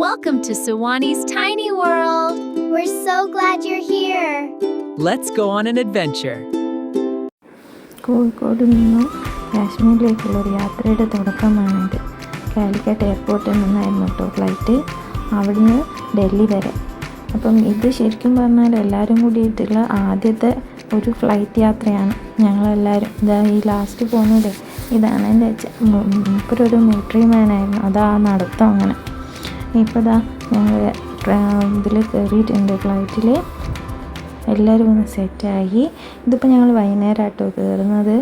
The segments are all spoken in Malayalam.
Welcome to Sawani's tiny world. We're so glad you're here. Let's go on an adventure. Kozhikode നിന്നും കാശ്മീരിലേക്കുള്ളൊരു യാത്രയുടെ തുടക്കമാണിത്. കാലിക്കറ്റ് എയർപോർട്ടിൽ നിന്നായിരുന്നു കേട്ടോ ഫ്ലൈറ്റ്, അവിടുന്ന് ഡൽഹി വരെ. അപ്പം ഇത് ശരിക്കും പറഞ്ഞാൽ എല്ലാവരും കൂടിയിട്ടുള്ള ആദ്യത്തെ ഒരു ഫ്ലൈറ്റ് യാത്രയാണ്. ഞങ്ങളെല്ലാവരും ഇതാ ഈ ലാസ്റ്റ് പോകുന്നത് ഇതാണ് എൻ്റെ മൂപ്പരൊരു മിലിറ്ററി മാനായിരുന്നു, അതാ നടത്തം അങ്ങനെ. ഇപ്പോൾ ഇതാ ഞങ്ങൾ ഇതിൽ കയറിയിട്ടുണ്ട് ഫ്ലൈറ്റിൽ, എല്ലാവരും ഒന്ന് സെറ്റായി. ഇതിപ്പോൾ ഞങ്ങൾ വൈകുന്നേരമായിട്ടോ കയറുന്നത്.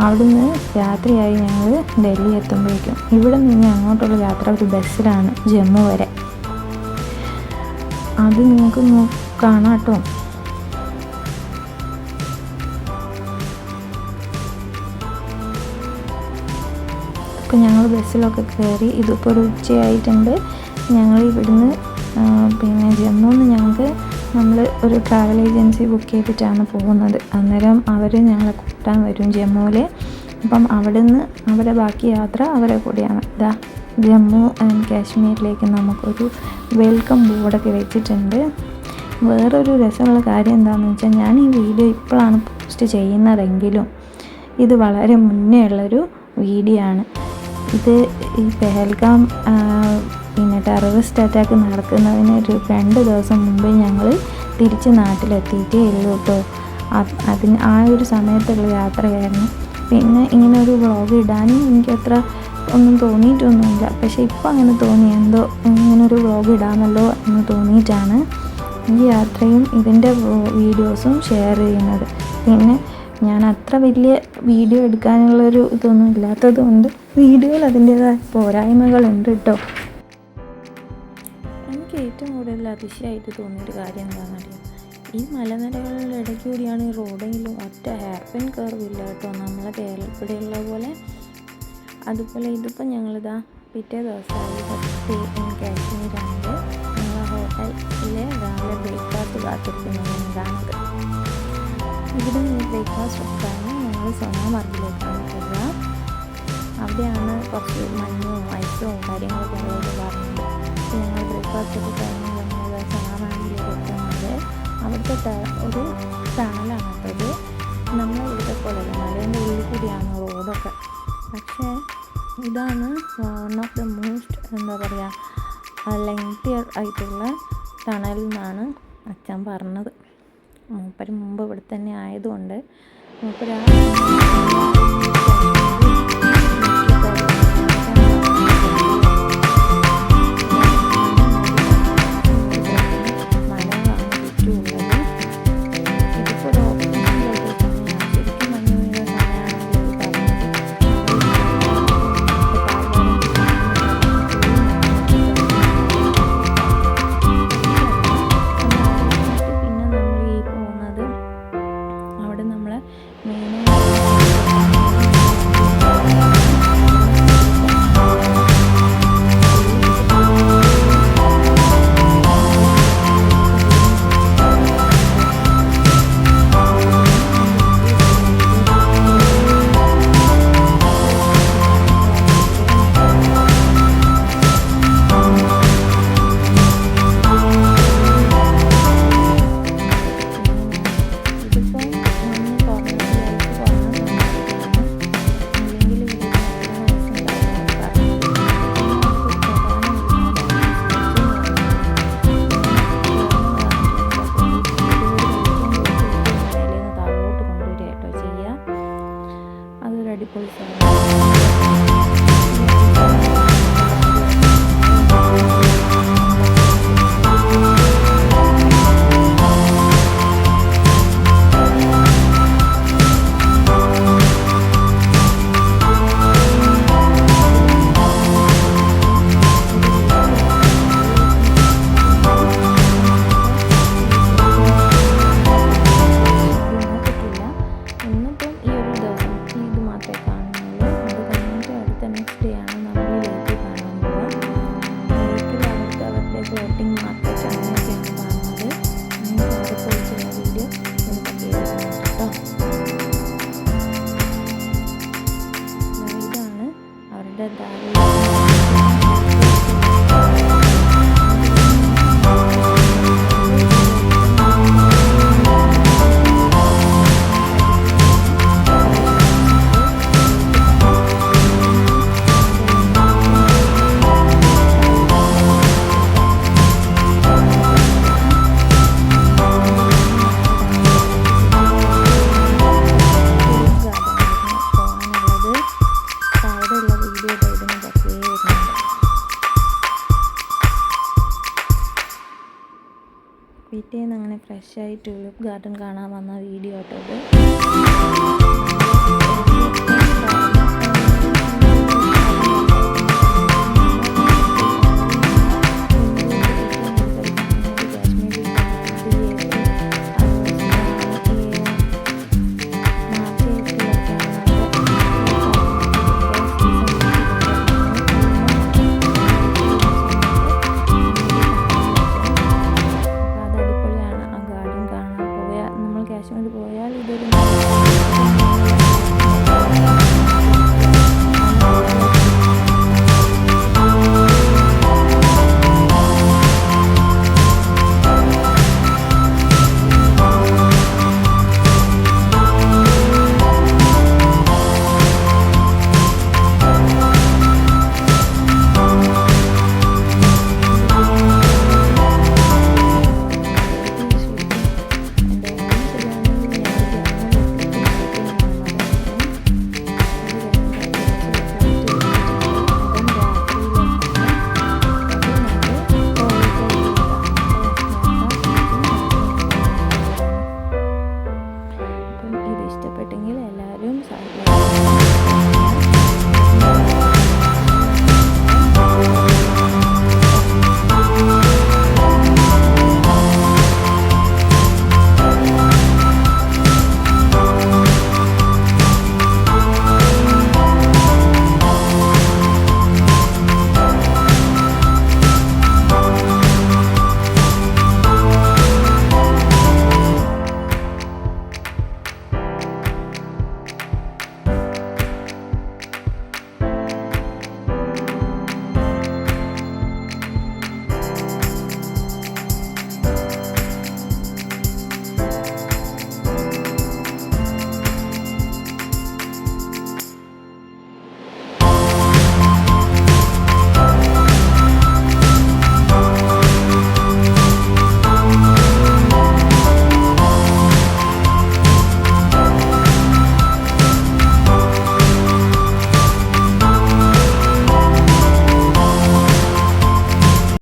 അവിടുന്ന് രാത്രിയായി ഞങ്ങൾ ഡൽഹി എത്തുമ്പോഴേക്കും. ഇവിടെ നിന്ന് അങ്ങോട്ടുള്ള യാത്ര ഒരു ബസ്സിലാണ് ജമ്മു വരെ. അത് നിങ്ങൾക്ക് കാണാം കേട്ടോ. ഇപ്പോൾ ഞങ്ങൾ ബസ്സിലൊക്കെ കയറി. ഇതിപ്പോൾ ഒരു ഉച്ചയായിട്ടുണ്ട്. ഞങ്ങൾ ഇവിടുന്ന് പിന്നെ ജമ്മുന്ന് ഞങ്ങൾക്ക് നമ്മൾ ഒരു ട്രാവൽ ഏജൻസി ബുക്ക് ചെയ്തിട്ടാണ് പോകുന്നത്. അന്നേരം അവർ ഞങ്ങളെ കൂട്ടാൻ വരും ജമ്മുവിൽ. അപ്പം അവിടുന്ന് അവരെ ബാക്കി യാത്ര അവരെ കൂടിയാണ്. ഇതാ ജമ്മു ആൻഡ് കാശ്മീരിലേക്ക് നമുക്കൊരു വെൽക്കം ബോർഡൊക്കെ വെച്ചിട്ടുണ്ട്. വേറൊരു രസമുള്ള കാര്യം എന്താണെന്ന് വെച്ചാൽ, ഞാൻ ഈ വീഡിയോ ഇപ്പോഴാണ് പോസ്റ്റ് ചെയ്യുന്നതെങ്കിലും ഇത് വളരെ മുന്നേ ഉള്ളൊരു വീഡിയോ ആണ്. ഇത് ഈ പെഹൽഗാം പിന്നെ ടെററിസ്റ്റ് അറ്റാക്ക് നടക്കുന്നതിന് ഒരു 2 ദിവസം മുമ്പ് ഞങ്ങൾ തിരിച്ച് നാട്ടിലെത്തിയിട്ടേ ഉള്ളൂ കേട്ടോ. ആ ഒരു സമയത്തുള്ള യാത്രയായിരുന്നു. പിന്നെ ഇങ്ങനെ ഒരു വ്ളോഗ് ഇടാനും എനിക്കത്ര ഒന്നും തോന്നിയിട്ടൊന്നുമില്ല. പക്ഷേ ഇപ്പോൾ അങ്ങനെ തോന്നി, എന്തോ ഇങ്ങനൊരു വ്ളോഗ് ഇടാമല്ലോ എന്ന് തോന്നിയിട്ടാണ് ഈ യാത്രയും ഇതിൻ്റെ വീഡിയോസും ഷെയർ ചെയ്യുന്നത്. പിന്നെ ഞാൻ അത്ര വലിയ വീഡിയോ എടുക്കാനുള്ളൊരു ഇതൊന്നും ഇല്ലാത്തത് കൊണ്ട് വീഡിയോയിൽ അതിൻ്റേതായ പോരായ്മകളുണ്ട് കേട്ടോ. എനിക്ക് ഏറ്റവും കൂടുതൽ അതിശയമായിട്ട് തോന്നിയൊരു കാര്യം എന്താണെന്നറിയാം, ഈ മലനിരകളുടെ ഇടയ്ക്ക് കൂടിയാണ് ഈ റോഡെങ്കിലും ഒറ്റ ഹെയർ പിൻ കർവില്ല കേട്ടോ, നമ്മളെ ഇവിടെയുള്ള പോലെ. അതുപോലെ ഇതിപ്പോൾ ഞങ്ങളിതാ പിറ്റേ ദിവസമായി ഫസ്റ്റ് കാശ്മീരാണെങ്കിൽ ഞങ്ങൾ ഹോട്ടലിലെ രാവിലെ ബ്രേക്ക്ഫാസ്റ്റ് കാത്തിരിക്കുന്നതാണിത്. ഇവിടെ നിന്ന് ബ്രേക്ക്ഫാസ്റ്റ് എടുക്കാനും ഞങ്ങൾ സോനാമാർഗിലേക്കാണ് പോകുക. അവിടെയാണ് കുറച്ച് മഞ്ഞും ഐസും കാര്യങ്ങളൊക്കെ ഉള്ളത് പറഞ്ഞത്. ഞങ്ങൾ ബ്രേക്ക്ഫാസ്റ്റ് ഒക്കെ കഴിഞ്ഞ് ഞങ്ങൾ സോനാമാർഗിലേക്ക് എത്തുന്നത്. അവിടുത്തെ ഒരു ടണലാണ് കേട്ടത്. നമ്മളിവിടുത്തെ പോലെയല്ല, മലേൻ്റെ ഉള്ളിൽ കൂടിയാണ് റോഡൊക്കെ. പക്ഷേ ഇതാണ് വൺ ഓഫ് ദ മോസ്റ്റ് എന്താ പറയുക ലെങ്തിയർ ആയിട്ടുള്ള ടണൽ എന്നാണ് അച്ഛൻ പറഞ്ഞത്. മൂപ്പര് മുമ്പ് ഇവിടെ തന്നെ ആയതുകൊണ്ട് മൂപ്പര് മെയിനായിട്ട് പിറ്റേന്ന് അങ്ങനെ ഫ്രഷായി ട്യൂലിപ്പ് ഗാർഡൻ കാണാൻ വന്ന വീഡിയോ കേട്ടോ ഇത്.